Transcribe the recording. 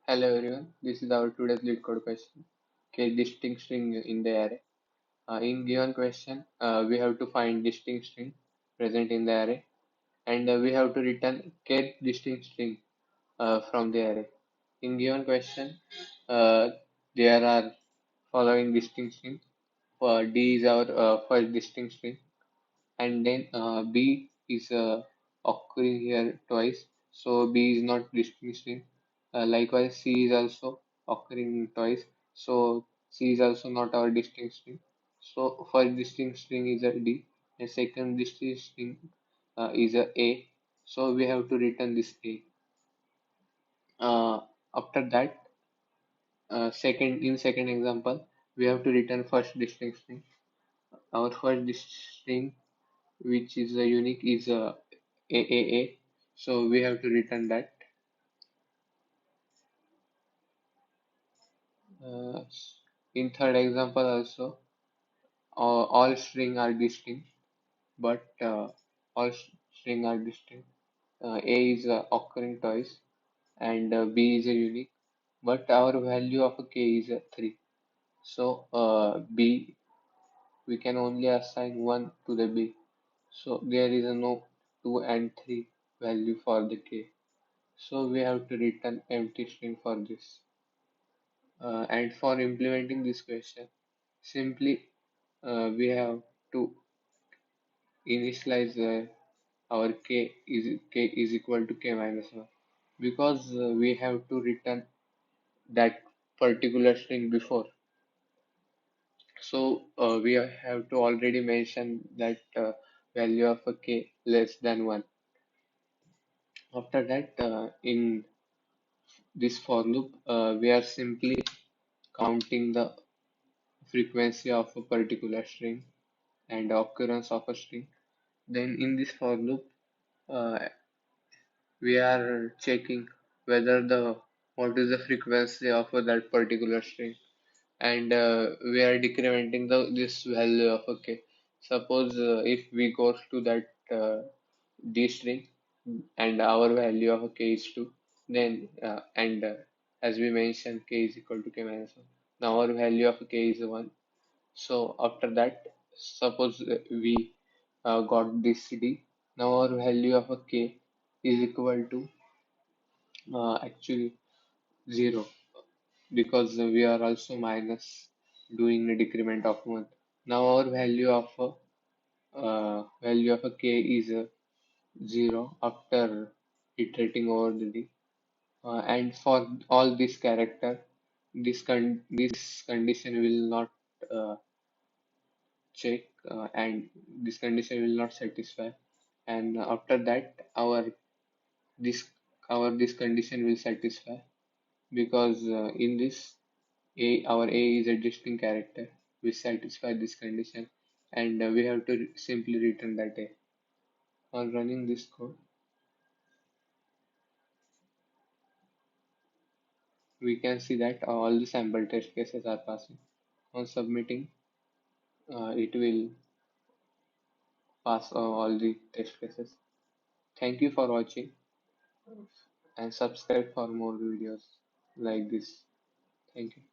Hello everyone, this is our today's LeetCode question. Okay, distinct string in the array. In given question, we have to find distinct string present in the array, and we have to return k distinct string from the array. In given question, uh, there are following distinct string. D is our first distinct string, and then B is occurring here twice, so B is not distinct string. Likewise, C is also occurring twice, so C is also not our distinct string. So first distinct string is a D, and second distinct string is A. So we have to return this A. Uh, After that, second example, we have to return first distinct string. Our first distinct string, which is unique, is AAA. So we have to return that. Uh, in third example also, all string are distinct, but all string are distinct. A is occurring twice, and B is a unique, but our value of a K is 3. So B, we can only assign 1 to the B. So there is a no 2 and 3 value for the K. So we have to return empty string for this. And for implementing this question, simply we have to initialize our k is equal to k minus 1, because we have to return that particular string before. So we have to already mention that value of a k less than 1. After that, in this for loop, we are simply counting the frequency of a particular string and the occurrence of a string. Then in this for loop, uh, we are checking whether the what is the frequency of that particular string, and we are decrementing this value of k. Suppose if we go to that d string and our value of k is 2, then and as we mentioned, k is equal to k minus 1. Now our value of k is 1. So after that, suppose we got this d. Now our value of a k is equal to actually 0, because we are also minus doing a decrement of 1. Now our value of a k is 0 after iterating over the d. And for all this character, this condition will not uh, check, and this condition will not satisfy. And after that, this this condition will satisfy, because in this our A is a distinct character which satisfy this condition, and we have to simply return that A. On running this code, we can see that all the sample test cases are passing. On submitting, it will pass all the test cases. Thank you for watching, and subscribe for more videos like this. Thank you.